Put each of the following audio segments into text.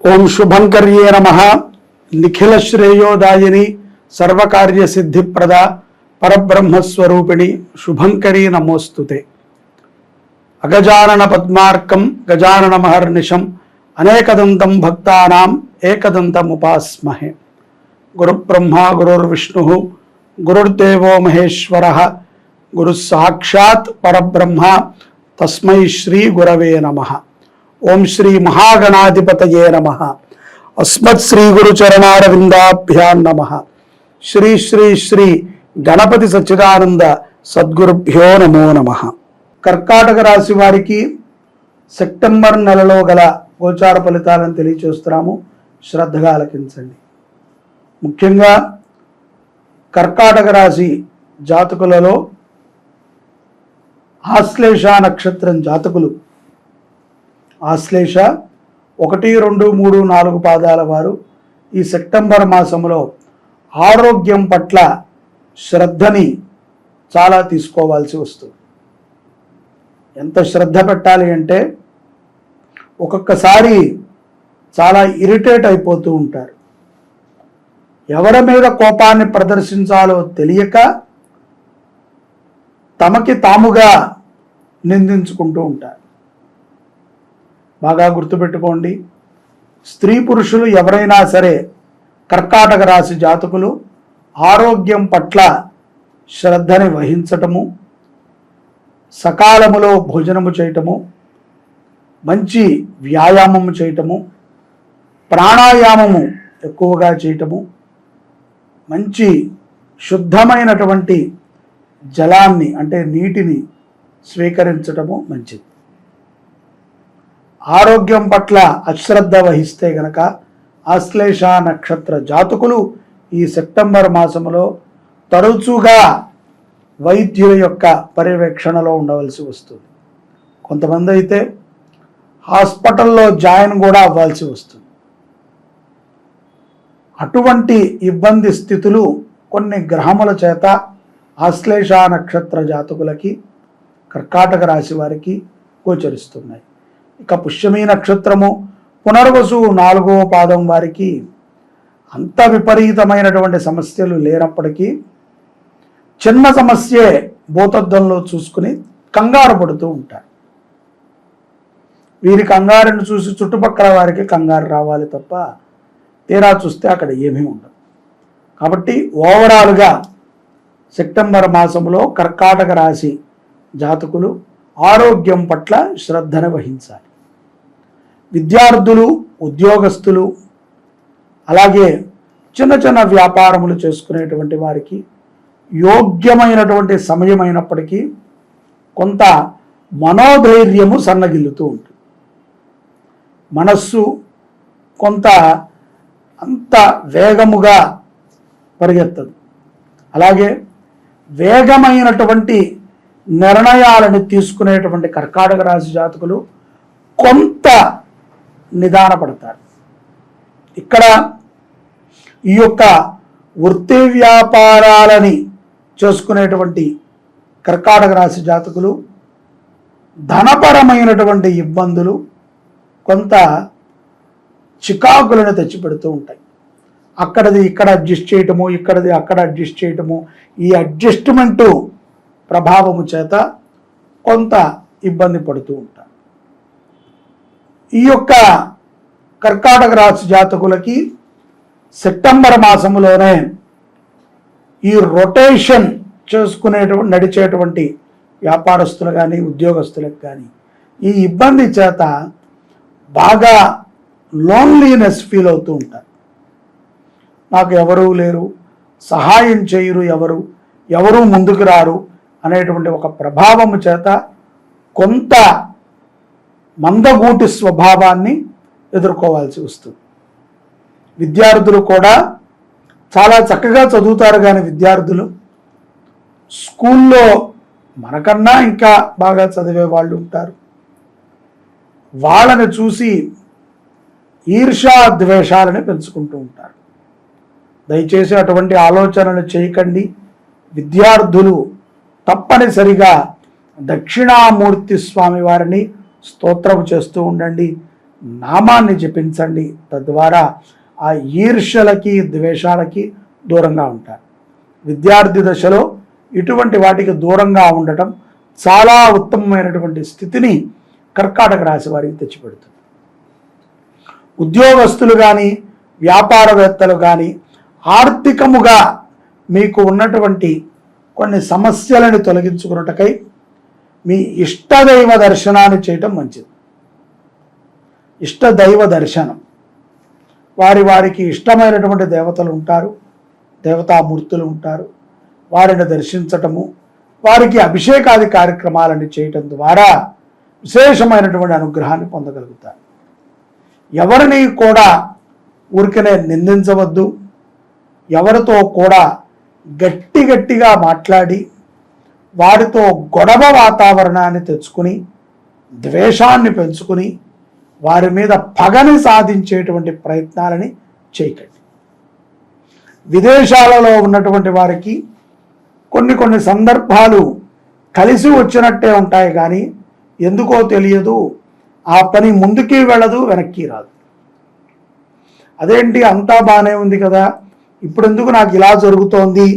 ఓం శుభంకర్యే నమః. నిఖిల శ్రేయోదాయిని సర్వకార్య సిద్ధిప్రద పరబ్రహ్మస్వరూపిణి శుభంకరీ నమోస్తుతే. అగజానన పద్మార్కం గజానన మహర్నిశం అనేకదంతం భక్తానాం ఏకదంతముపాస్మహే. గురుబ్రహ్మా గురుర్విష్ణుః గురుర్దేవో మహేశ్వరః గురు సాక్షాత్ పరబ్రహ్మ తస్మై శ్రీ గురవే నమః. ఓం శ్రీ మహాగణాధిపతయే నమః. అస్మత్ శ్రీ గురు చరణారవిందాభ్యాం నమః. శ్రీ శ్రీ శ్రీ గణపతి సచ్చిదానంద సద్గురుభ్యో నమో నమః. కర్కాటక రాశి వారికి సెప్టెంబర్ నెలలో గల గోచార ఫలితాలను తెలియచేస్తున్నాము. శ్రద్ధగా ఆలకించండి. ముఖ్యంగా కర్కాటక రాశి జాతకులలో ఆశ్లేష నక్షత్రం జాతకులు, ఆశ్లేష 1, 2, 3, 4 పాదాల వారు ఈ సెప్టెంబర్ మాసంలో ఆరోగ్యం పట్ల శ్రద్ధని చాలా తీసుకోవాల్సి వస్తుంది. ఎంత శ్రద్ధ పెట్టాలి అంటే ఒక్కొక్కసారి చాలా ఇరిటేట్ అయిపోతూ ఉంటారు. ఎవరి మీద కోపాన్ని ప్రదర్శించాలో తెలియక తమకి తాముగా నిందించుకుంటూ ఉంటారు. బాగా గుర్తుపెట్టుకోండి, స్త్రీ పురుషులు ఎవరైనా సరే కర్కాటక రాశి జాతకులు ఆరోగ్యం పట్ల శ్రద్ధని వహించటము, సకాలములో భోజనము చేయటము, మంచి వ్యాయామము చేయటము, ప్రాణాయామము ఎక్కువగా చేయటము, మంచి శుద్ధమైనటువంటి జలాన్ని అంటే నీటిని స్వీకరించటము మంచిది. ఆరోగ్యం పట్ల అశ్రద్ధ వహిస్తే గనక ఆశ్లేష నక్షత్ర జాతకులు ఈ సెప్టెంబర్ మాసంలో తరచుగా వైద్యుల యొక్క పర్యవేక్షణలో ఉండవలసి వస్తుంది. కొంతమంది అయితే హాస్పిటల్లో జాయిన్ కూడా అవ్వాల్సి వస్తుంది. అటువంటి ఇబ్బంది స్థితులు కొన్ని గ్రహముల చేత ఆశ్లేష నక్షత్ర జాతకులకి, కర్కాటక రాశి వారికి గోచరిస్తున్నాయి. ఇక పుష్యమీ నక్షత్రము పునర్వసు 4వ పాదం వారికి అంత విపరీతమైనటువంటి సమస్యలు లేనప్పటికీ చిన్న సమస్యే భూతద్దంలో చూసుకుని కంగారు పడుతూ ఉంటారు. వీరి కంగారుని చూసి చుట్టుపక్కల వారికి కంగారు రావాలి తప్ప తీరా చూస్తే అక్కడ ఏమీ ఉండదు. కాబట్టి ఓవరాల్గా సెప్టెంబర్ మాసంలో కర్కాటక రాశి జాతకులు ఆరోగ్యం పట్ల శ్రద్ధను వహించాలి. విద్యార్థులు, ఉద్యోగస్తులు, అలాగే చిన్న చిన్న వ్యాపారములు చేసుకునేటువంటి వారికి యోగ్యమైనటువంటి సమయమైనప్పటికీ కొంత మనోధైర్యము సన్నగిల్లుతూ ఉంటుంది. మనస్సు కొంత అంత వేగముగా పరిగెత్తదు. అలాగే వేగమైనటువంటి నిర్ణయాలను తీసుకునేటువంటి కర్కాటక రాశి జాతకులు కొంత నిదానపడతారు. ఇక్కడ ఈ యొక్క వృత్తి వ్యాపారాలని చేసుకునేటువంటి కర్కాటక రాశి జాతకులు ధనపరమైనటువంటి ఇబ్బందులు కొంత చికాకులను తెచ్చిపెడుతూ ఉంటాయి. అక్కడది ఇక్కడ అడ్జస్ట్ చేయటము, ఇక్కడది అక్కడ అడ్జస్ట్ చేయటము, ఈ అడ్జస్ట్మెంటు ప్రభావము చేత కొంత ఇబ్బంది పడుతూ ఉంటారు. ఈ యొక్క కర్కాటక రాశి జాతకులకి సెప్టెంబర్ మాసంలోనే ఈ రొటేషన్ చేసుకునేటువంటి నడిచేటువంటి వ్యాపారస్తులు కానీ ఉద్యోగస్తులకు కానీ ఈ ఇబ్బంది చేత బాగా లోన్లీనెస్ ఫీల్ అవుతూ ఉంటారు. నాకు ఎవరూ లేరు, సహాయం చేయరు, ఎవరు ముందుకు రారు అనేటువంటి ఒక ప్రభావము చేత కొంత మందగూటి స్వభావాన్ని ఎదుర్కోవాల్సి వస్తుంది. విద్యార్థులు కూడా చాలా చక్కగా చదువుతారు, కానీ విద్యార్థులు స్కూల్లో మనకన్నా ఇంకా బాగా చదివే వాళ్ళు ఉంటారు. వాళ్ళని చూసి ఈర్ష్యా ద్వేషాలని పెంచుకుంటూ ఉంటారు. దయచేసి అటువంటి ఆలోచనలు చేయకండి. విద్యార్థులు తప్పనిసరిగా దక్షిణామూర్తి స్వామి వారిని స్తోత్రం చేస్తూ ఉండండి. నామాన్ని జపించండి. తద్వారా ఆ ఈర్ష్యలకి ద్వేషాలకి దూరంగా ఉంటారు. విద్యార్థి దశలో ఇటువంటి వాటికి దూరంగా ఉండటం చాలా ఉత్తమమైనటువంటి స్థితిని కర్కాటక రాశి వారికి తెచ్చిపెడుతుంది. ఉద్యోగస్తులు కానీ వ్యాపారవేత్తలు కానీ ఆర్థికముగా మీకు ఉన్నటువంటి కొన్ని సమస్యలను తొలగించుకున్నటకై మీ ఇష్టదైవ దర్శనాన్ని చేయటం మంచిది. ఇష్టదైవ దర్శనం, వారికి ఇష్టమైనటువంటి దేవతలు ఉంటారు, దేవతామూర్తులు ఉంటారు, వారిని దర్శించటము, వారికి అభిషేకాది కార్యక్రమాలను చేయటం ద్వారా విశేషమైనటువంటి అనుగ్రహాన్ని పొందగలుగుతారు. ఎవరిని కూడా ఊరికనే నిందించవద్దు. ఎవరితో కూడా గట్టిగా మాట్లాడి వారితో గొడవ వాతావరణాన్ని తెచ్చుకుని ద్వేషాన్ని పెంచుకుని వారి మీద పగని సాధించేటువంటి ప్రయత్నాలని చేయకండి. విదేశాలలో ఉన్నటువంటి వారికి కొన్ని సందర్భాలు కలిసి వచ్చినట్టే ఉంటాయి, కానీ ఎందుకో తెలియదు ఆ పని ముందుకి వెళ్ళదు, వెనక్కి రాదు. అదేంటి అంతా బాగానే ఉంది కదా, ఇప్పుడెందుకు నాకు ఇలా జరుగుతోంది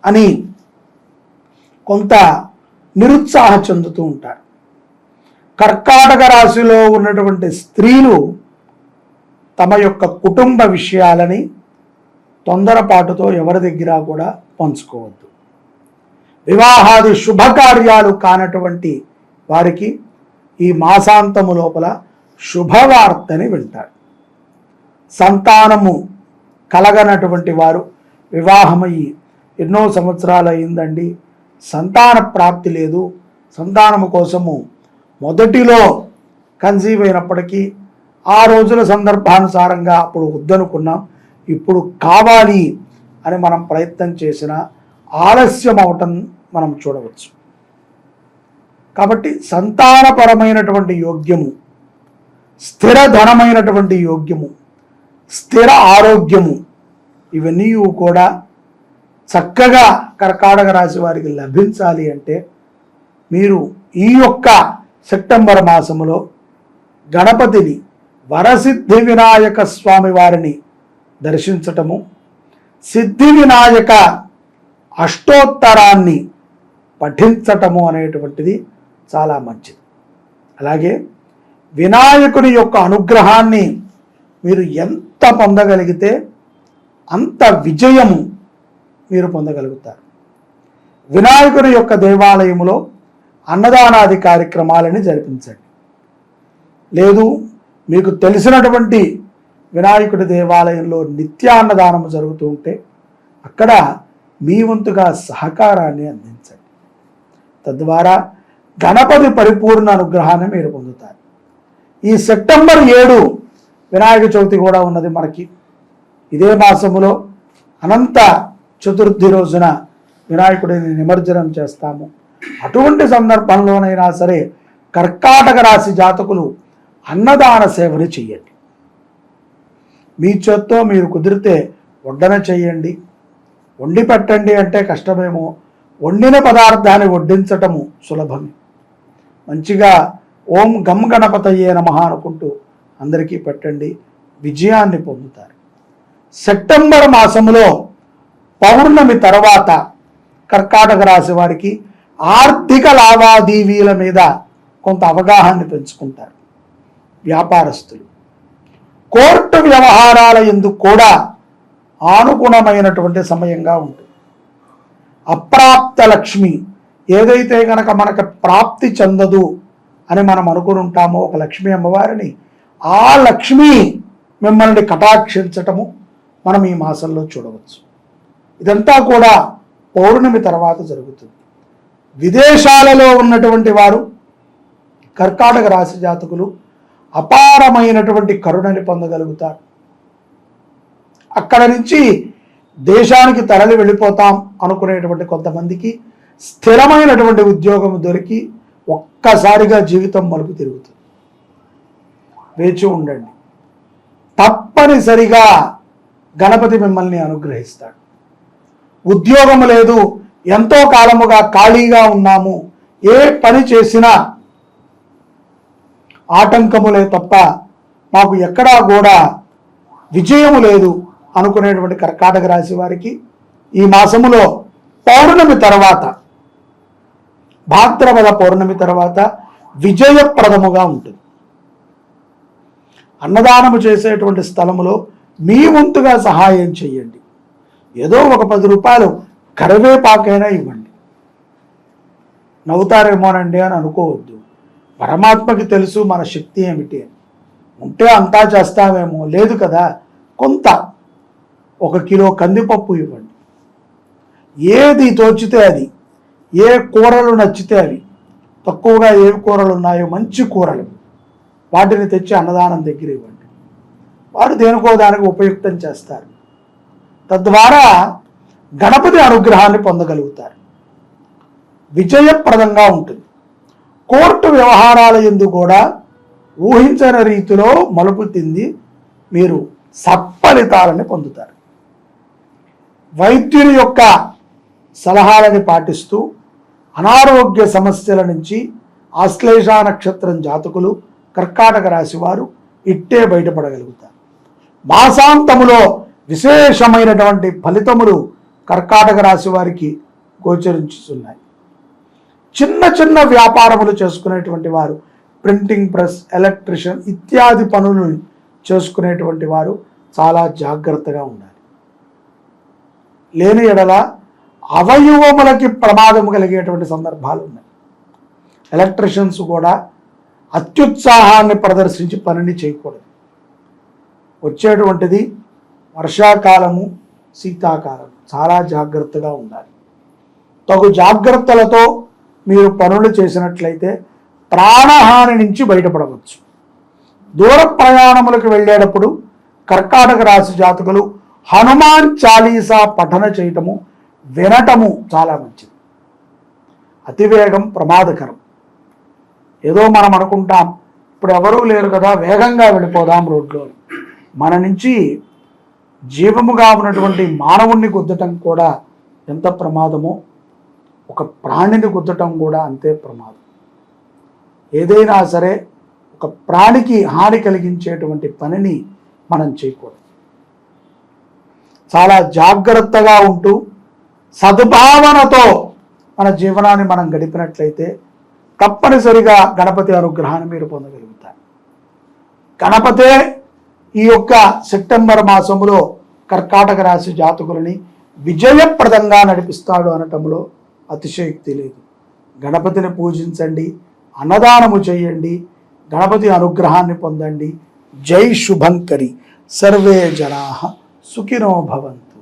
అని కొంత నిరుత్సాహ చెందుతూ ఉంటారు. కర్కాటక రాశిలో ఉన్నటువంటి స్త్రీలు తమ యొక్క కుటుంబ విషయాలని తొందరపాటుతో ఎవరి దగ్గర కూడా పంచుకోవద్దు. వివాహాది శుభకార్యాలు కానటువంటి వారికి ఈ మాసాంతము లోపల శుభవార్తని వింటారు. సంతానము కలగనటువంటి వారు వివాహమయ్యి ఎన్నో సంవత్సరాలు అయిందండి, సంతాన ప్రాప్తి లేదు, సంతానము కోసము మొదటిలో కన్సీవ్ అయినప్పటికీ ఆ రోజుల సందర్భానుసారంగా అప్పుడు వద్దనుకున్నాం, ఇప్పుడు కావాలి అని మనం ప్రయత్నం చేసిన ఆలస్యం అవటం మనం చూడవచ్చు. కాబట్టి సంతానపరమైనటువంటి యోగ్యము, స్థిర ధనమైనటువంటి యోగ్యము, స్థిర ఆరోగ్యము, ఇవన్నీ కూడా చక్కగా కర్కాటక రాశి వారికి లభించాలి అంటే మీరు ఈ యొక్క సెప్టెంబర్ మాసములో గణపతిని, వరసిద్ధి వినాయక స్వామి వారిని దర్శించటము, సిద్ధి వినాయక అష్టోత్తరాన్ని పఠించటము అనేటువంటిది చాలా మంచిది. అలాగే వినాయకుని యొక్క అనుగ్రహాన్ని మీరు ఎంత పొందగలిగితే అంత విజయము మీరు పొందగలుగుతారు. వినాయకుని యొక్క దేవాలయములో అన్నదానాది కార్యక్రమాలని జరిపించండి. లేదు మీకు తెలిసినటువంటి వినాయకుడి దేవాలయంలో నిత్యాన్నదానము జరుగుతూ ఉంటే అక్కడ మీ వంతుగా సహకారాన్ని అందించండి. తద్వారా గణపతి పరిపూర్ణ అనుగ్రహాన్ని మీరు పొందుతారు. ఈ సెప్టెంబర్ 7 వినాయక చవితి కూడా ఉన్నది మనకి. ఇదే మాసములో అనంత చతుర్థి రోజున వినాయకుడిని నిమజ్జనం చేస్తాము. అటువంటి సందర్భంలోనైనా సరే కర్కాటక రాశి జాతకులు అన్నదాన సేవని చెయ్యండి. మీ చేత్తో మీరు కుదిరితే వడ్డన చెయ్యండి, వండి పెట్టండి అంటే కష్టమేమో, వండిన పదార్థాన్ని వడ్డించటము సులభమే. మంచిగా ఓం గం గణపతయే నమః అనుకుంటూ అందరికీ పెట్టండి, విజయాన్ని పొందుతారు. సెప్టెంబర్ మాసములో పౌర్ణమి తర్వాత కర్కాటక రాశి వారికి ఆర్థిక లావాదేవీల మీద కొంత అవగాహన పెంచుకుంటారు. వ్యాపారస్తులు కోర్టు వ్యవహారాల యందు కూడా అనుగుణమైనటువంటి సమయంగా ఉంటుంది. అప్రాప్త లక్ష్మి ఏదైతే కనుక మనకు ప్రాప్తి చెందదు అని మనం అనుకుని ఉంటామో ఒక లక్ష్మీ అమ్మవారిని, ఆ లక్ష్మి మిమ్మల్ని కటాక్షించటము మనం ఈ మాసంలో చూడవచ్చు. ఇదంతా కూడా పౌర్ణమి తర్వాత జరుగుతుంది. విదేశాలలో ఉన్నటువంటి వారు కర్కాటక రాశి జాతకులు అపారమైనటువంటి కరుణని పొందగలుగుతారు. అక్కడ నుంచి దేశానికి తరలి వెళ్ళిపోతాం అనుకునేటువంటి కొంతమందికి స్థిరమైనటువంటి ఉద్యోగం దొరికి ఒక్కసారిగా జీవితం మలుపు తిరుగుతుంది. వేచి ఉండండి, తప్పనిసరిగా గణపతి మిమ్మల్ని అనుగ్రహిస్తాడు. ఉద్యోగం లేదు, ఎంతో కాలముగా ఖాళీగా ఉన్నాము, ఏ పని చేసినా ఆటంకములే తప్ప మాకు ఎక్కడా కూడా విజయము లేదు అనుకునేటువంటి కర్కాటక రాశి వారికి ఈ మాసములో పౌర్ణమి తర్వాత, భాద్రపద పౌర్ణమి తర్వాత విజయప్రదముగా ఉంటుంది. అన్నదానము చేసేటువంటి స్థలములో మీ వంతుగా సహాయం చేయండి. ఏదో ఒక 10 రూపాయలు కరివేపాకైనా ఇవ్వండి. నవ్వుతారేమోనండి అని అనుకోవద్దు. పరమాత్మకి తెలుసు మన శక్తి ఏమిటి అని. ఉంటే అంతా చేస్తామేమో, లేదు కదా, కొంత 1 కిలో కందిపప్పు ఇవ్వండి. ఏది తోచితే అది, ఏ కూరలు నచ్చితే అవి, తక్కువగా ఏ కూరలు ఉన్నాయో మంచి కూరలు వాటిని తెచ్చి అన్నదానం దగ్గర ఇవ్వండి. వారు దేనికో దానికి ఉపయుక్తం చేస్తారు. తద్వారా గణపతి అనుగ్రహాన్ని పొందగలుగుతారు. విజయప్రదంగా ఉంటుంది. కోర్టు వ్యవహారాల యందు కూడా ఊహించని రీతిలో మలుపు తింది మీరు సత్ఫలితాలని పొందుతారు. వైద్యుని యొక్క సలహాలని పాటిస్తూ అనారోగ్య సమస్యల నుంచి ఆశ్లేష నక్షత్రం జాతకులు, కర్కాటక రాశి వారు ఇట్టే బయటపడగలుగుతారు. మాసాంతములో విశేషమైనటువంటి ఫలితములు కర్కాటక రాశి వారికి గోచరించుతున్నాయి. చిన్న చిన్న వ్యాపారములు చేసుకునేటువంటి వారు, ప్రింటింగ్ ప్రెస్, ఎలక్ట్రిషియన్ ఇత్యాది పనులు చేసుకునేటువంటి వారు చాలా జాగ్రత్తగా ఉండాలి. లేని ఎడల అవయవములకి ప్రమాదం కలిగేటువంటి సందర్భాలు ఉన్నాయి. ఎలక్ట్రిషియన్స్ కూడా అత్యుత్సాహాన్ని ప్రదర్శించి పనిని చేయకూడదు. వచ్చేటువంటిది వర్షాకాలము, శీతాకాలం, చాలా జాగ్రత్తగా ఉండాలి. తగు జాగ్రత్తలతో మీరు పనులు చేసినట్లయితే ప్రాణహాని నుంచి బయటపడవచ్చు. దూర ప్రయాణములకు వెళ్ళేటప్పుడు కర్కాటక రాశి జాతకులు హనుమాన్ చాలీసా పఠన చేయటము, వినటము చాలా మంచిది. అతివేగం ప్రమాదకరం. ఏదో మనం అనుకుంటాం ఇప్పుడు ఎవరూ లేరు కదా, వేగంగా వెళ్ళిపోదాం రోడ్లో. మన నుంచి జీవముగా ఉన్నటువంటి మానవుణ్ణి గుద్దటం కూడా ఎంత ప్రమాదమో, ఒక ప్రాణిని గుద్దటం కూడా అంతే ప్రమాదం. ఏదైనా సరే ఒక ప్రాణికి హాని కలిగించేటువంటి పనిని మనం చేయకూడదు. చాలా జాగ్రత్తగా ఉంటూ సద్భావనతో మన జీవనాన్ని మనం గడిపినట్లయితే తప్పనిసరిగా గణపతి అనుగ్రహాన్ని మీరు పొందగలుగుతారు. గణపతే ఈ యొక్క సెప్టెంబర్ మాసంలో కర్కాటక రాశి జాతకులని విజయప్రదంగా నడిపిస్తాడు అనటంలో అతిశయోక్తి లేదు. గణపతిని పూజించండి, అన్నదానము చేయండి, గణపతి అనుగ్రహాన్ని పొందండి. జై శుభంకరి. సర్వే జనాః సుఖినో భవంతు.